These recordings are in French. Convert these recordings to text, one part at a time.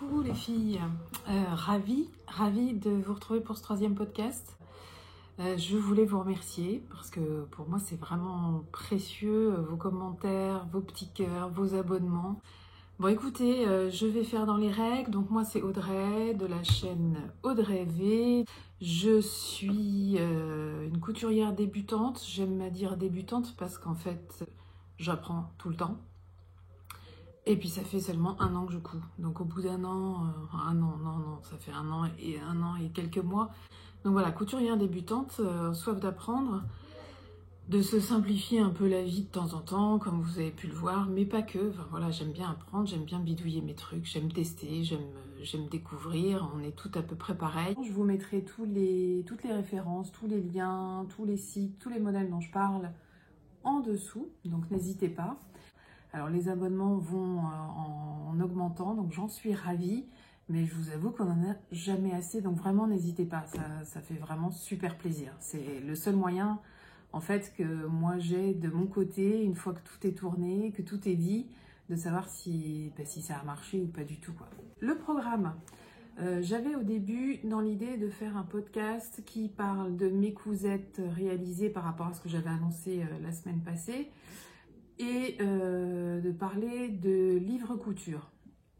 Coucou les filles, ravie de vous retrouver pour ce 3e podcast. Je voulais vous remercier parce que pour moi c'est vraiment précieux, vos commentaires, vos petits cœurs, vos abonnements. Bon écoutez, je vais faire dans les règles, donc moi c'est Audrey de la chaîne Audrey V. Je suis une couturière débutante, j'aime à dire débutante parce qu'en fait j'apprends tout le temps. Et puis ça fait seulement 1 an que je couds. Donc au bout d'un an, non, ça fait 1 an et quelques mois. Donc voilà, couturière débutante, soif d'apprendre, de se simplifier un peu la vie de temps en temps, comme vous avez pu le voir, mais pas que. Enfin, voilà, j'aime bien apprendre, j'aime bien bidouiller mes trucs, j'aime tester, j'aime découvrir. On est toutes à peu près pareil. Je vous mettrai toutes les références, tous les liens, tous les sites, tous les modèles dont je parle en dessous. Donc n'hésitez pas. Alors les abonnements vont en augmentant, donc j'en suis ravie, mais je vous avoue qu'on n'en a jamais assez, donc vraiment n'hésitez pas, ça fait vraiment super plaisir. C'est le seul moyen en fait que moi j'ai de mon côté, une fois que tout est tourné, que tout est dit, de savoir si ça a marché ou pas du tout, quoi. Le programme, j'avais au début dans l'idée de faire un podcast qui parle de mes cousettes réalisées par rapport à ce que j'avais annoncé la semaine passée, et de parler de livres couture.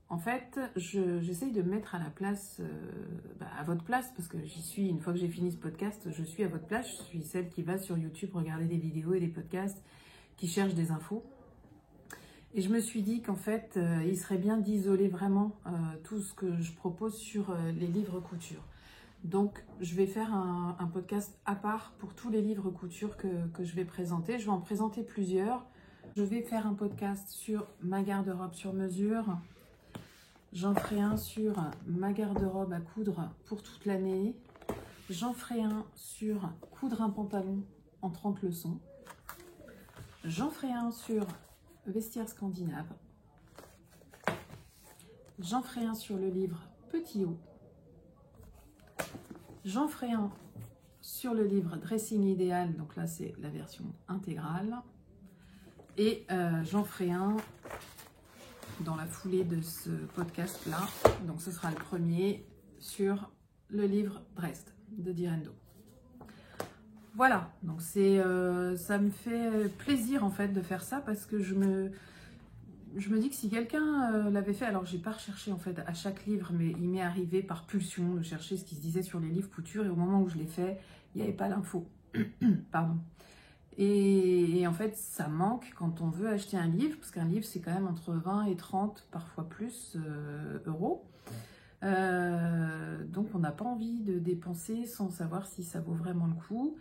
En fait, j'essaye de me mettre à la place, à votre place, parce que j'y suis, une fois que j'ai fini ce podcast, je suis à votre place, je suis celle qui va sur YouTube regarder des vidéos et des podcasts, qui cherche des infos. Et je me suis dit qu'en fait, il serait bien d'isoler vraiment tout ce que je propose sur les livres couture. Donc, je vais faire un podcast à part pour tous les livres couture que je vais présenter. Je vais en présenter plusieurs. Je vais faire un podcast sur ma garde-robe sur mesure. J'en ferai un sur ma garde-robe à coudre pour toute l'année. J'en ferai un sur coudre un pantalon en 30 leçons. J'en ferai un sur vestiaire scandinave. J'en ferai un sur le livre Petit haut. J'en ferai un sur le livre Dressing idéal, donc là c'est la version intégrale. Et j'en ferai un dans la foulée de ce podcast-là. Donc ce sera le premier sur le livre Dresde de Direndo. Voilà, donc ça me fait plaisir en fait de faire ça parce que je me dis que si quelqu'un l'avait fait, alors j'ai pas recherché en fait à chaque livre, mais il m'est arrivé par pulsion de chercher ce qui se disait sur les livres couture et au moment où je l'ai fait, il n'y avait pas l'info. Pardon. Et en fait, ça manque quand on veut acheter un livre, parce qu'un livre, c'est quand même entre 20 et 30, parfois plus, euros. Donc, on n'a pas envie de dépenser sans savoir si ça vaut vraiment le coup.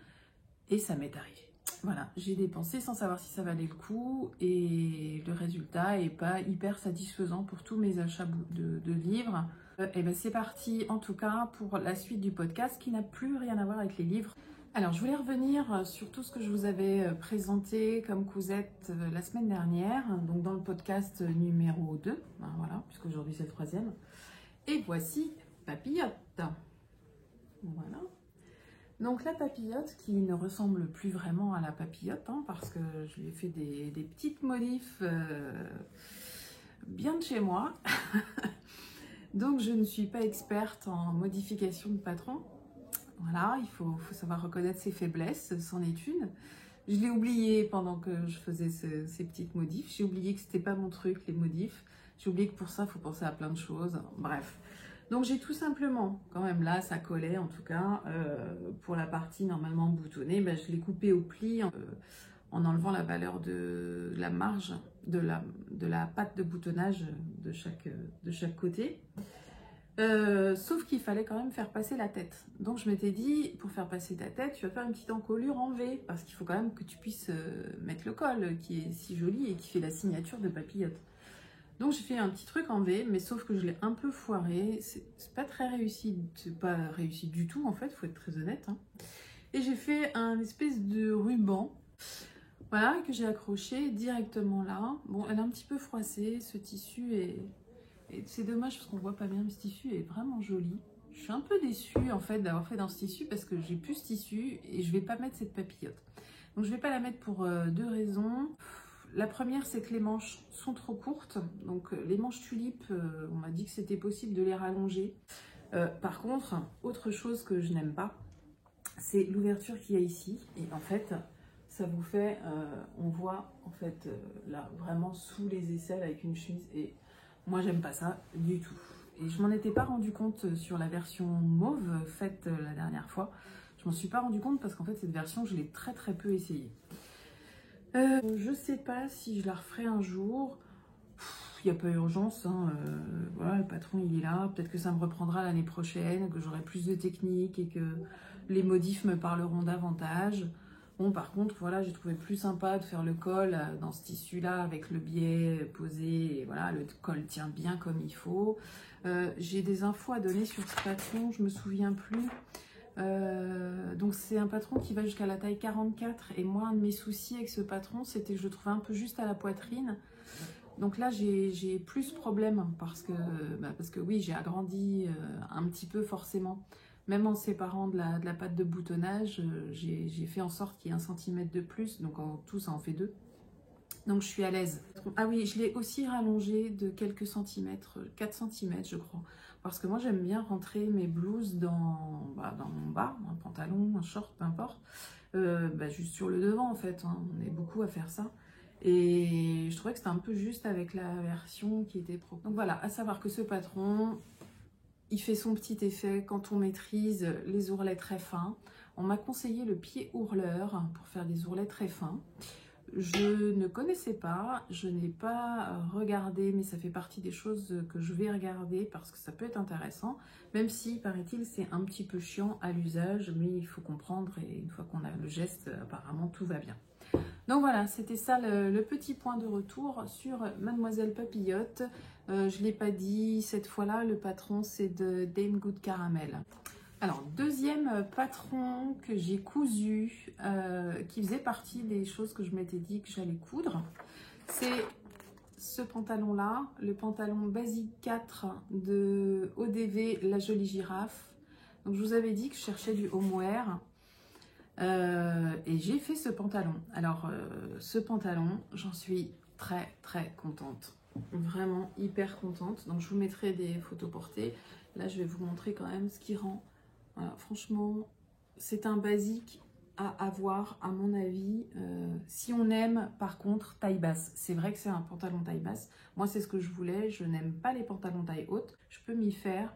Et ça m'est arrivé. Voilà, j'ai dépensé sans savoir si ça valait le coup. Et le résultat n'est pas hyper satisfaisant pour tous mes achats de livres. Et ben c'est parti, en tout cas, pour la suite du podcast qui n'a plus rien à voir avec les livres. Alors, je voulais revenir sur tout ce que je vous avais présenté comme cousette la semaine dernière, donc dans le podcast numéro 2, hein, voilà, puisqu'aujourd'hui c'est le 3e. Et voici Papillote. Voilà. Donc la papillote qui ne ressemble plus vraiment à la papillote, hein, parce que je lui ai fait des petites modifs bien de chez moi. Donc je ne suis pas experte en modification de patron. Voilà, il faut savoir reconnaître ses faiblesses, c'en est une. Je l'ai oublié pendant que je faisais ces petites modifs. J'ai oublié que c'était pas mon truc, les modifs. J'ai oublié que pour ça, il faut penser à plein de choses. Bref. Donc j'ai tout simplement, quand même là, ça collait en tout cas, pour la partie normalement boutonnée, je l'ai coupé au pli en enlevant la valeur de la marge de la patte de boutonnage de chaque côté. Sauf qu'il fallait quand même faire passer la tête. Donc je m'étais dit, pour faire passer ta tête, tu vas faire une petite encolure en V, parce qu'il faut quand même que tu puisses mettre le col, qui est si joli et qui fait la signature de papillote. Donc j'ai fait un petit truc en V, mais sauf que je l'ai un peu foiré, c'est pas très réussi, c'est pas réussi du tout en fait, faut être très honnête, hein. Et j'ai fait un espèce de ruban, voilà, que j'ai accroché directement là. Bon, elle est un petit peu froissée, ce tissu est... Et c'est dommage parce qu'on voit pas bien, mais ce tissu est vraiment joli. Je suis un peu déçue en fait d'avoir fait dans ce tissu parce que j'ai plus ce tissu et je vais pas mettre cette papillote. Donc je vais pas la mettre pour 2 raisons. La première, c'est que les manches sont trop courtes. Donc les manches tulipes, on m'a dit que c'était possible de les rallonger. Par contre, autre chose que je n'aime pas, c'est l'ouverture qu'il y a ici. Et en fait, ça vous fait, on voit en fait là vraiment sous les aisselles avec une chemise. Et moi, j'aime pas ça du tout. Et je m'en étais pas rendu compte sur la version mauve faite la dernière fois. Je m'en suis pas rendu compte parce qu'en fait, cette version, je l'ai très peu essayée. Je sais pas si je la referai un jour. Il n'y a pas urgence, hein. Voilà, le patron il est là. Peut-être que ça me reprendra l'année prochaine, que j'aurai plus de technique et que les modifs me parleront davantage. Bon, par contre, voilà, j'ai trouvé plus sympa de faire le col dans ce tissu-là avec le biais posé. Et voilà, le col tient bien comme il faut. J'ai des infos à donner sur ce patron, je me souviens plus. Donc c'est un patron qui va jusqu'à la taille 44 et moi un de mes soucis avec ce patron c'était que je le trouvais un peu juste à la poitrine, donc là j'ai plus ce problème parce que oui j'ai agrandi un petit peu forcément, même en séparant de la patte de boutonnage, j'ai fait en sorte qu'il y ait 1 centimètre de plus, donc en tout ça en fait 2. Donc je suis à l'aise. Ah oui, je l'ai aussi rallongé de quelques centimètres, 4 centimètres je crois. Parce que moi j'aime bien rentrer mes blouses dans mon bas, un pantalon, un short, peu importe. Juste sur le devant en fait, hein. On est beaucoup à faire ça. Et je trouvais que c'était un peu juste avec la version qui était pro. Donc voilà, à savoir que ce patron, il fait son petit effet quand on maîtrise les ourlets très fins. On m'a conseillé le pied ourleur pour faire des ourlets très fins. Je ne connaissais pas, je n'ai pas regardé, mais ça fait partie des choses que je vais regarder parce que ça peut être intéressant, même si, paraît-il, c'est un petit peu chiant à l'usage, mais il faut comprendre et une fois qu'on a le geste, apparemment tout va bien. Donc voilà, c'était ça le petit point de retour sur Mademoiselle Papillote. Je ne l'ai pas dit, cette fois-là, le patron c'est de Dame Good Caramel. Alors, deuxième patron que j'ai cousu, qui faisait partie des choses que je m'étais dit que j'allais coudre, c'est ce pantalon-là, le pantalon Basique 4 de ODV La Jolie Girafe. Donc, je vous avais dit que je cherchais du homeware et j'ai fait ce pantalon. Alors, ce pantalon, j'en suis très contente. Vraiment hyper contente. Donc, je vous mettrai des photos portées. Là, je vais vous montrer quand même ce qui rend. Voilà, franchement, c'est un basique à avoir, à mon avis. Si on aime, par contre, taille basse. C'est vrai que c'est un pantalon taille basse. Moi, c'est ce que je voulais. Je n'aime pas les pantalons taille haute. Je peux m'y faire.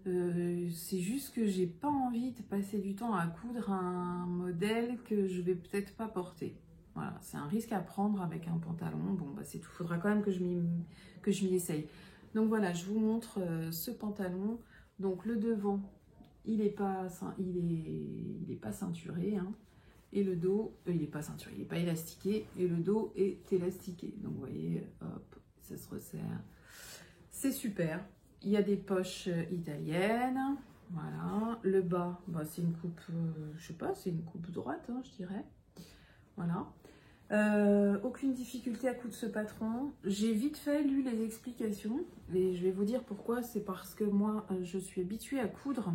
C'est juste que j'ai pas envie de passer du temps à coudre un modèle que je vais peut-être pas porter. Voilà, c'est un risque à prendre avec un pantalon. Bon, c'est tout. Faudra quand même que je m'y essaye. Donc voilà, je vous montre ce pantalon. Donc le devant, il est pas ceinturé, hein. Et le dos, il n'est pas ceinturé, il n'est pas élastiqué. Et le dos est élastiqué. Donc vous voyez, hop, ça se resserre. C'est super. Il y a des poches italiennes. Voilà. Le bas, c'est une coupe, je sais pas, c'est une coupe droite, hein, je dirais. Voilà. Aucune difficulté à coudre ce patron. J'ai vite fait lu les explications et je vais vous dire pourquoi. C'est parce que moi, je suis habituée à coudre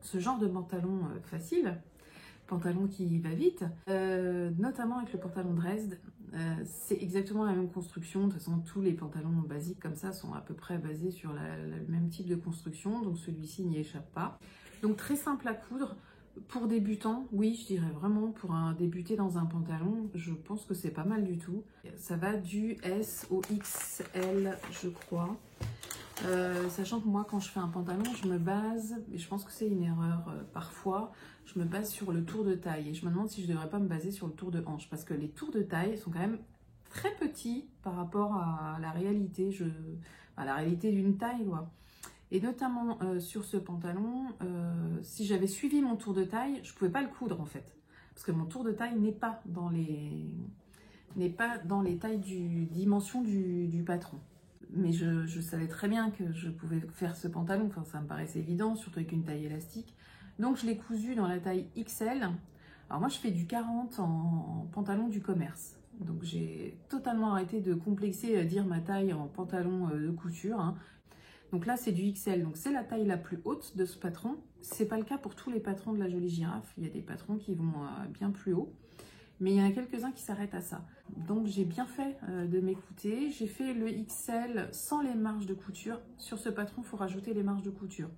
ce genre de pantalon facile, pantalon qui va vite, notamment avec le pantalon Dresde. C'est exactement la même construction. De toute façon, tous les pantalons basiques comme ça sont à peu près basés sur le même type de construction, donc celui-ci n'y échappe pas. Donc très simple à coudre. Pour débutants, oui, je dirais vraiment pour débuter dans un pantalon, je pense que c'est pas mal du tout. Ça va du S au XL, je crois. Sachant que moi, quand je fais un pantalon, je me base, et je pense que c'est une erreur parfois, je me base sur le tour de taille. Et je me demande si je ne devrais pas me baser sur le tour de hanche, parce que les tours de taille sont quand même très petits par rapport à la réalité, à la réalité d'une taille, quoi. Et notamment sur ce pantalon, si j'avais suivi mon tour de taille, je ne pouvais pas le coudre en fait. Parce que mon tour de taille n'est pas dans les tailles dimensions du patron. Mais je savais très bien que je pouvais faire ce pantalon, enfin ça me paraissait évident, surtout avec une taille élastique. Donc je l'ai cousu dans la taille XL. Alors moi je fais du 40 en pantalon du commerce. Donc j'ai totalement arrêté de complexer dire ma taille en pantalon de couture, hein. Donc là, c'est du XL, donc c'est la taille la plus haute de ce patron. C'est pas le cas pour tous les patrons de La Jolie Girafe. Il y a des patrons qui vont bien plus haut. mais il y en a quelques-uns qui s'arrêtent à ça. Donc j'ai bien fait de m'écouter. J'ai fait le XL sans les marges de couture. Sur ce patron, il faut rajouter les marges de couture.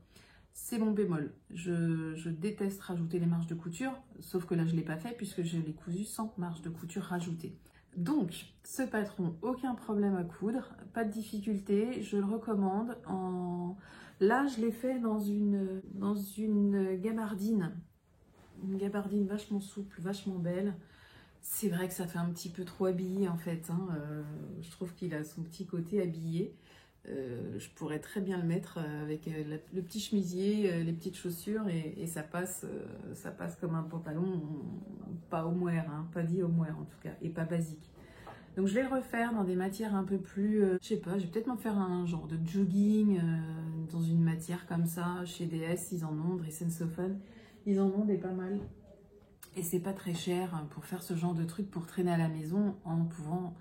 C'est mon bémol. Je déteste rajouter les marges de couture, sauf que là je ne l'ai pas fait puisque je l'ai cousu sans marge de couture rajoutée. Donc ce patron, aucun problème à coudre, pas de difficulté, je le recommande. Là je l'ai fait dans une gabardine. Une gabardine vachement souple, vachement belle. C'est vrai que ça fait un petit peu trop habillé en fait. Je trouve qu'il a son petit côté habillé. Je pourrais très bien le mettre avec le petit chemisier, les petites chaussures et ça passe comme un pantalon, pas homeware, pas dit homeware en tout cas, et pas basique. Donc je vais le refaire dans des matières un peu plus, je sais pas, je vais peut-être m'en faire un genre de jogging dans une matière comme ça. Chez DS, ils en ont, Dress & Soften, ils en ont des pas mal. Et c'est pas très cher pour faire ce genre de truc pour traîner à la maison en pouvant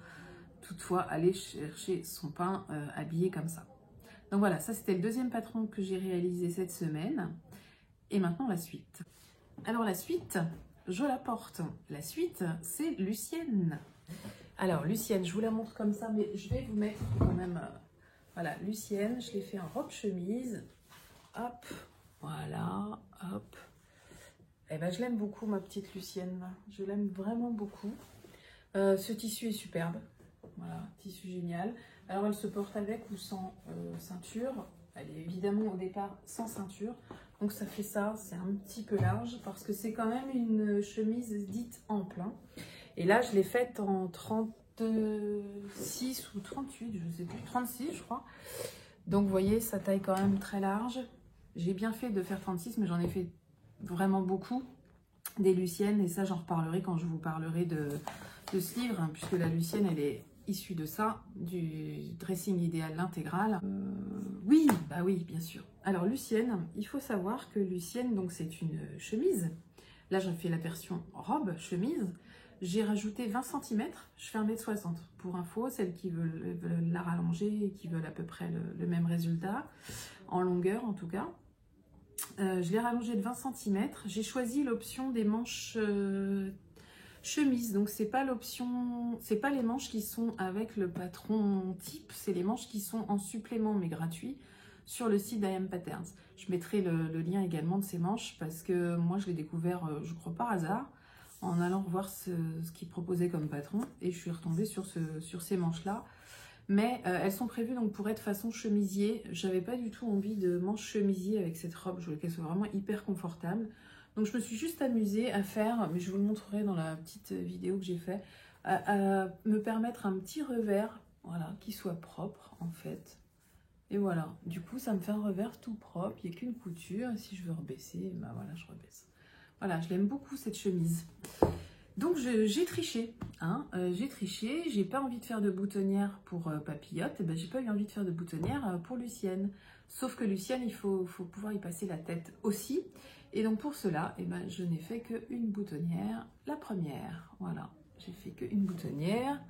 toutefois aller chercher son pain habillé comme ça. Donc voilà, ça c'était le deuxième patron que j'ai réalisé cette semaine. Et maintenant la suite. Alors la suite, je la porte. La suite, c'est Lucienne. Alors Lucienne, je vous la montre comme ça, mais je vais vous mettre quand même... voilà, Lucienne, je l'ai fait en robe chemise. Hop, voilà, hop. Eh ben, je l'aime beaucoup, ma petite Lucienne. Je l'aime vraiment beaucoup. Ce tissu est superbe. Voilà, tissu génial. Alors, elle se porte avec ou sans ceinture. Elle est évidemment au départ sans ceinture. Donc, ça fait ça. C'est un petit peu large parce que c'est quand même une chemise dite ample. Et là, je l'ai faite en 36 ou 38, je ne sais plus. 36, je crois. Donc, vous voyez, ça taille quand même très large. J'ai bien fait de faire 36, mais j'en ai fait vraiment beaucoup des Luciennes, et ça j'en reparlerai quand je vous parlerai de ce livre, puisque la Lucienne elle est issue de ça, du dressing idéal l'intégral. Oui, bah oui, bien sûr. Alors Lucienne, il faut savoir que Lucienne, donc c'est une chemise. Là j'ai fait la version robe chemise. J'ai rajouté 20 cm, je fais 1m60. Pour info, celles qui veulent la rallonger et qui veulent à peu près le même résultat, en longueur en tout cas. Je l'ai rallongé de 20 cm. J'ai choisi l'option des manches chemise. Donc c'est pas l'option, c'est pas les manches qui sont avec le patron type, c'est les manches qui sont en supplément mais gratuits sur le site d'I.M. Patterns. Je mettrai le lien également de ces manches parce que moi je l'ai découvert, je crois par hasard, en allant voir ce qu'ils proposaient comme patron, et je suis retombée sur ces manches là. Mais elles sont prévues donc pour être façon chemisier. J'avais pas du tout envie de manche chemisier avec cette robe. Je voulais qu'elle soit vraiment hyper confortable. Donc je me suis juste amusée à faire, mais je vous le montrerai dans la petite vidéo que j'ai fait, à me permettre un petit revers, voilà, qui soit propre en fait. Et voilà, du coup ça me fait un revers tout propre, il n'y a qu'une couture. Et si je veux rebaisser, ben voilà, je rebaisse. Voilà, je l'aime beaucoup cette chemise. Donc j'ai triché, j'ai triché, j'ai pas envie de faire de boutonnière pour Papillote, et ben j'ai pas eu envie de faire de boutonnière pour Lucienne. Sauf que Lucienne, il faut pouvoir y passer la tête aussi. Et donc pour cela, et ben, je n'ai fait qu'une boutonnière, la première. Voilà, j'ai fait qu'une boutonnière.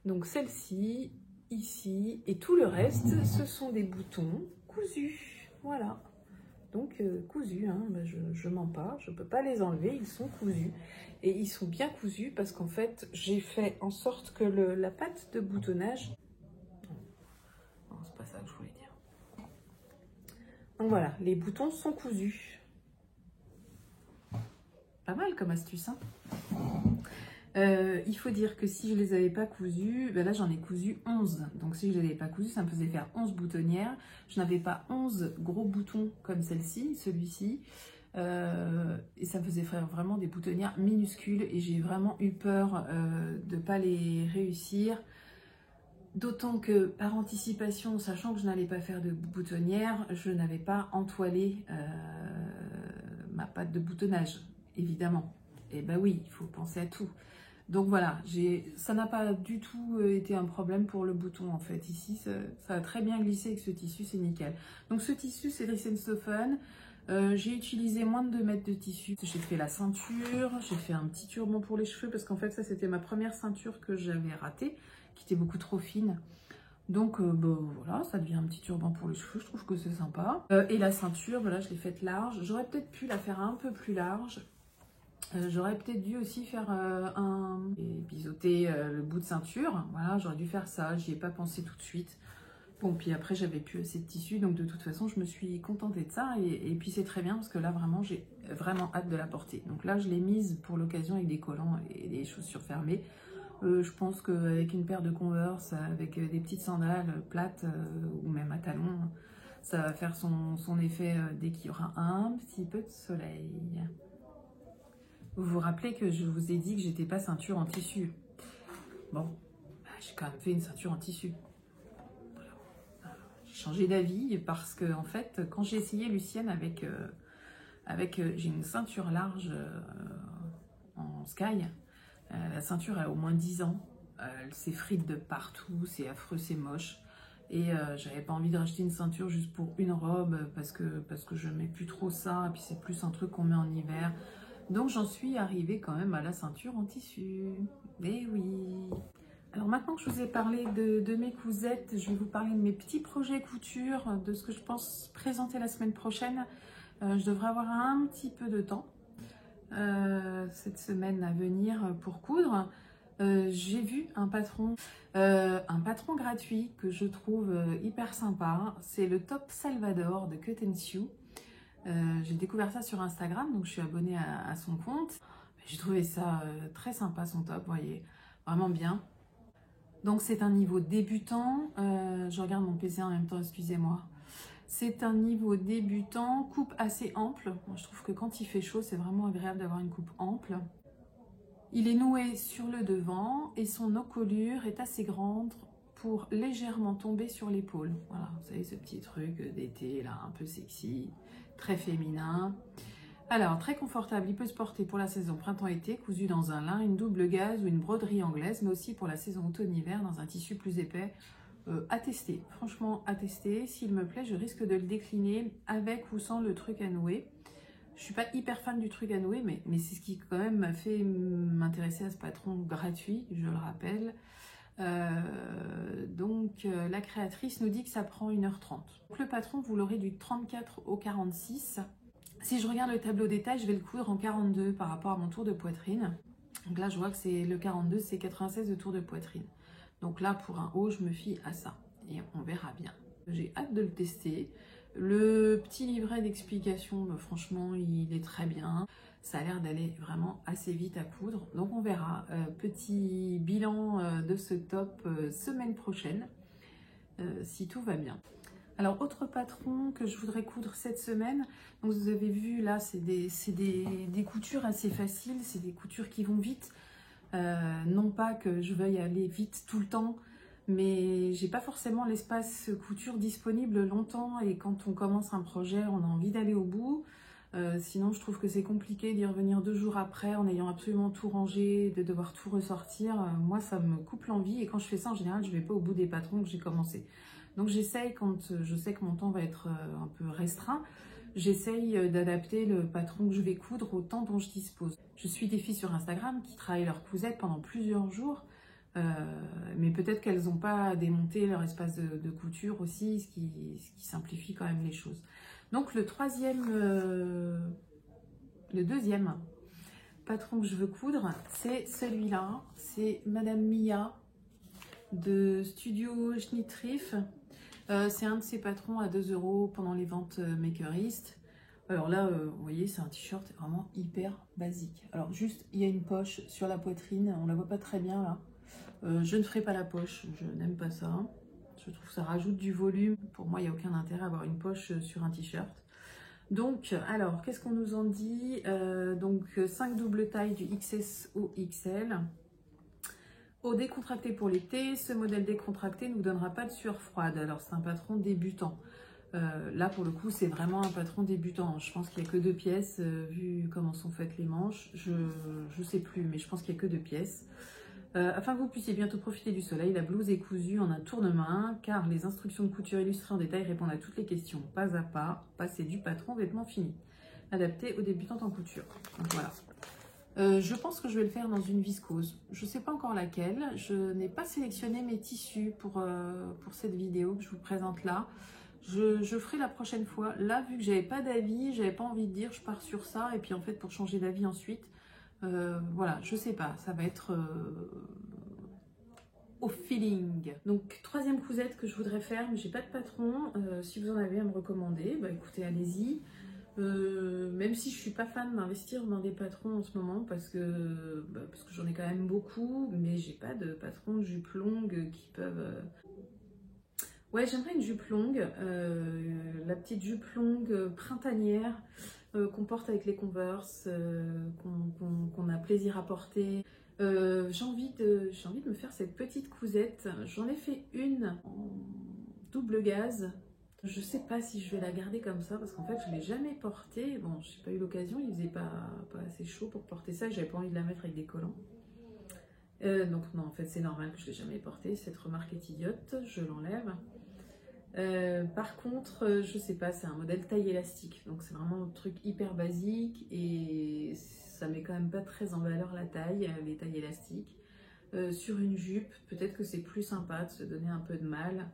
Donc celle-ci, ici, et tout le reste, ce sont des boutons cousus. Voilà. Donc cousus, ben je mens pas, je peux pas les enlever, ils sont cousus. Et ils sont bien cousus parce qu'en fait, j'ai fait en sorte que la patte de boutonnage... Non, c'est pas ça que je voulais dire. Donc voilà, les boutons sont cousus. Pas mal comme astuce, il faut dire que si je les avais pas cousus, ben là j'en ai cousu 11. Donc si je les avais pas cousus, ça me faisait faire 11 boutonnières. Je n'avais pas 11 gros boutons comme celle-ci, celui-ci. Et ça me faisait faire vraiment des boutonnières minuscules. Et j'ai vraiment eu peur de ne pas les réussir. D'autant que par anticipation, sachant que je n'allais pas faire de boutonnière, je n'avais pas entoilé ma patte de boutonnage, évidemment. Et ben oui, il faut penser à tout. Donc voilà, ça n'a pas du tout été un problème pour le bouton en fait. Ici, ça a très bien glissé avec ce tissu, c'est nickel. Donc ce tissu, c'est Dress & Soften. J'ai utilisé moins de 2 mètres de tissu. J'ai fait la ceinture, j'ai fait un petit turban pour les cheveux parce qu'en fait, ça c'était ma première ceinture que j'avais ratée, qui était beaucoup trop fine. Donc voilà, ça devient un petit turban pour les cheveux, je trouve que c'est sympa. Et la ceinture, voilà, je l'ai faite large. J'aurais peut-être pu la faire un peu plus large. J'aurais peut-être dû aussi faire et biseauter le bout de ceinture. Voilà, j'aurais dû faire ça. J'y ai pas pensé tout de suite. Bon, puis après, j'avais plus assez de tissu, donc de toute façon, je me suis contentée de ça. Et puis, c'est très bien parce que là, vraiment, j'ai vraiment hâte de la porter. Donc là, je l'ai mise pour l'occasion avec des collants et des chaussures fermées. Je pense qu'avec une paire de Converse, avec des petites sandales plates ou même à talons, ça va faire son effet dès qu'il y aura un petit peu de soleil. Vous vous rappelez que je vous ai dit que j'étais pas ceinture en tissu. Bon, j'ai quand même fait une ceinture en tissu. J'ai changé d'avis parce que en fait, quand j'ai essayé Lucienne avec j'ai une ceinture large en Sky. La ceinture a au moins 10 ans. Elle s'effrite de partout, c'est affreux, c'est moche. Et j'avais pas envie de racheter une ceinture juste pour une robe parce que je mets plus trop ça. Et puis c'est plus un truc qu'on met en hiver. Donc j'en suis arrivée quand même à la ceinture en tissu. Eh oui. Alors maintenant que je vous ai parlé de mes cousettes, je vais vous parler de mes petits projets couture, de ce que je pense présenter la semaine prochaine. Je devrais avoir un petit peu de temps cette semaine à venir pour coudre. J'ai vu un patron gratuit que je trouve hyper sympa. C'est le Top Salvador de Cut & Sew. J'ai découvert ça sur Instagram, donc je suis abonnée à son compte. J'ai trouvé ça très sympa, son top, vous voyez, vraiment bien. Donc c'est un niveau débutant. Je regarde mon PC en même temps, excusez-moi. C'est un niveau débutant, coupe assez ample. Moi, je trouve que quand il fait chaud, c'est vraiment agréable d'avoir une coupe ample. Il est noué sur le devant et son encolure est assez grande pour légèrement tomber sur l'épaule. Voilà, vous savez, ce petit truc d'été, là, un peu sexy, très féminin. Alors, très confortable, il peut se porter pour la saison printemps-été, cousu dans un lin, une double gaze ou une broderie anglaise, mais aussi pour la saison automne-hiver dans un tissu plus épais. À tester, franchement à tester. S'il me plaît, je risque de le décliner avec ou sans le truc à nouer. Je suis pas hyper fan du truc à nouer, mais c'est ce qui quand même m'a fait m'intéresser à ce patron gratuit, je le rappelle. Donc la créatrice nous dit que ça prend 1h30. Donc le patron, vous l'aurez du 34 au 46. Si je regarde le tableau détail, je vais le coudre en 42 par rapport à mon tour de poitrine. Donc là, je vois que c'est le 42, c'est 96 de tour de poitrine. Donc là, pour un haut, je me fie à ça. Et on verra bien. J'ai hâte de le tester. Le petit livret d'explication, franchement, il est très bien. Ça a l'air d'aller vraiment assez vite à coudre. Donc on verra. Petit bilan de ce top semaine prochaine, si tout va bien. Alors, autre patron que je voudrais coudre cette semaine. Donc vous avez vu, là, c'est des coutures assez faciles. C'est des coutures qui vont vite. Non pas que je veuille aller vite tout le temps, mais j'ai pas forcément l'espace couture disponible longtemps et quand on commence un projet, on a envie d'aller au bout. Sinon, je trouve que c'est compliqué d'y revenir 2 jours après en ayant absolument tout rangé, de devoir tout ressortir. Moi, ça me coupe l'envie et quand je fais ça, en général, je vais pas au bout des patrons que j'ai commencé. Donc j'essaye, quand je sais que mon temps va être un peu restreint, j'essaye d'adapter le patron que je vais coudre au temps dont je dispose. Je suis des filles sur Instagram qui travaillent leurs cousettes pendant plusieurs jours, mais peut-être qu'elles n'ont pas démonté leur espace de couture aussi, ce qui simplifie quand même les choses. Donc le deuxième patron que je veux coudre, c'est celui-là. C'est Madame Mia de Studio Schnittriff. C'est un de ces patrons à 2 € pendant les ventes Makerist. Alors là, vous voyez, c'est un t-shirt vraiment hyper basique. Alors juste, il y a une poche sur la poitrine, on la voit pas très bien là. Je ne ferai pas la poche, je n'aime pas ça. Je trouve que ça rajoute du volume. Pour moi, il n'y a aucun intérêt à avoir une poche sur un t-shirt. Donc, alors, qu'est-ce qu'on nous en dit? Donc, 5 doubles tailles du XS au XL. Au décontracté pour l'été, ce modèle décontracté ne vous donnera pas de sueur froide. Alors c'est un patron débutant. Là pour le coup c'est vraiment un patron débutant. Je pense qu'il n'y a que 2 pièces, vu comment sont faites les manches. Je ne sais plus, mais je pense qu'il n'y a que 2 pièces. Afin que vous puissiez bientôt profiter du soleil, la blouse est cousue en un tourne-main, car les instructions de couture illustrées en détail répondent à toutes les questions, pas à pas. Passer du patron vêtement fini. Adapté aux débutantes en couture. Donc voilà. Je pense que je vais le faire dans une viscose. Je ne sais pas encore laquelle. Je n'ai pas sélectionné mes tissus pour cette vidéo que je vous présente là. Je ferai la prochaine fois. Là, vu que j'avais pas d'avis, j'avais pas envie de dire je pars sur ça. Et puis en fait, pour changer d'avis ensuite, Voilà, je sais pas, ça va être au feeling. Donc, troisième cousette que je voudrais faire, mais j'ai pas de patron. Si vous en avez à me recommander, bah écoutez, allez-y. Même si je suis pas fan d'investir dans des patrons en ce moment parce que j'en ai quand même beaucoup, mais j'ai pas de patron de jupe longue qui peuvent. Ouais, j'aimerais une jupe longue, la petite jupe longue printanière qu'on porte avec les Converse, qu'on a plaisir à porter. J'ai envie de me faire cette petite cousette. J'en ai fait une en double gaze. Je sais pas si je vais la garder comme ça parce qu'en fait je l'ai jamais portée. Bon, j'ai pas eu l'occasion, il faisait pas assez chaud pour porter ça. J'avais pas envie de la mettre avec des collants. Donc non, en fait c'est normal que je l'ai jamais portée. Cette remarque est idiote, je l'enlève. Par contre, je sais pas, c'est un modèle taille élastique, donc c'est vraiment un truc hyper basique et ça met quand même pas très en valeur la taille, les tailles élastiques. Sur une jupe, peut-être que c'est plus sympa de se donner un peu de mal.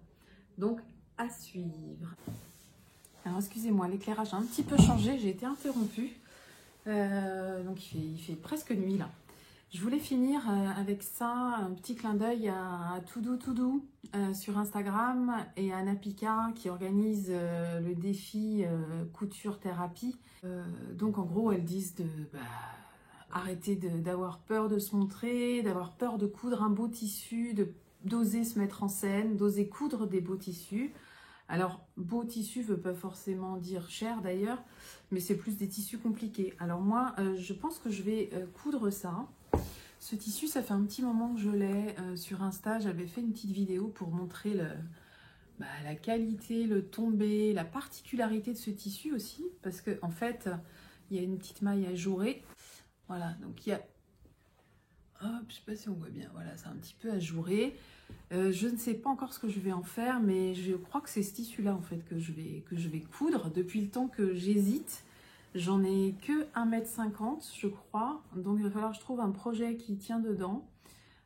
Donc, à suivre. Alors, excusez-moi, l'éclairage a un petit peu changé, j'ai été interrompue. Donc, il fait presque nuit là. Je voulais finir avec ça, un petit clin d'œil à Toudou sur Instagram et à Napika qui organise le défi couture thérapie. Donc en gros elles disent de arrêter d'avoir peur de se montrer, d'avoir peur de coudre un beau tissu, d'oser se mettre en scène, d'oser coudre des beaux tissus. Alors, beau tissu ne veut pas forcément dire cher d'ailleurs, mais c'est plus des tissus compliqués. Alors moi, je pense que je vais coudre ça. Ce tissu, ça fait un petit moment que je l'ai sur Insta. J'avais fait une petite vidéo pour montrer la qualité, le tombé, la particularité de ce tissu aussi. Parce qu'en fait, il y a une petite maille ajourée. Voilà, donc il y a... Hop, je sais pas si on voit bien. Voilà, c'est un petit peu ajouré. Je ne sais pas encore ce que je vais en faire, mais je crois que c'est ce tissu-là en fait que je vais coudre. Depuis le temps que j'hésite. J'en ai que 1,50 m, je crois. Donc, il va falloir que je trouve un projet qui tient dedans.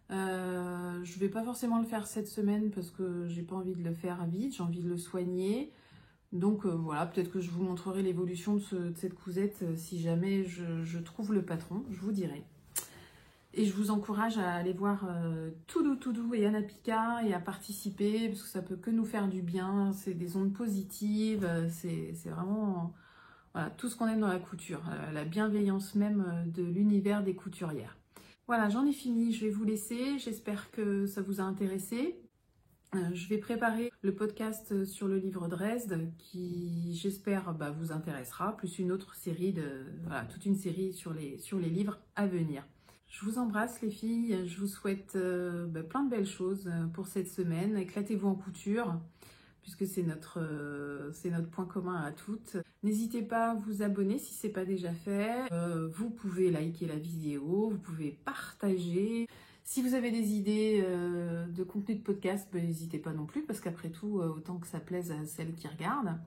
Je vais pas forcément le faire cette semaine parce que j'ai pas envie de le faire vite. J'ai envie de le soigner. Donc, voilà, peut-être que je vous montrerai l'évolution de cette cousette si jamais je trouve le patron. Je vous dirai. Et je vous encourage à aller voir Toudou et Napika et à participer parce que ça peut que nous faire du bien. C'est des ondes positives. C'est vraiment... Voilà, tout ce qu'on aime dans la couture, la bienveillance même de l'univers des couturières. Voilà, j'en ai fini, je vais vous laisser. J'espère que ça vous a intéressé. Je vais préparer le podcast sur le livre Dresde qui, j'espère, vous intéressera, plus une autre série, voilà, toute une série sur les livres à venir. Je vous embrasse les filles, je vous souhaite plein de belles choses pour cette semaine. Éclatez-vous en couture, puisque c'est notre point commun à toutes. N'hésitez pas à vous abonner si ce n'est pas déjà fait. Vous pouvez liker la vidéo, vous pouvez partager. Si vous avez des idées de contenu de podcast, n'hésitez pas non plus, parce qu'après tout, autant que ça plaise à celles qui regardent.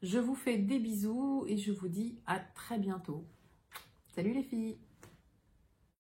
Je vous fais des bisous et je vous dis à très bientôt. Salut les filles!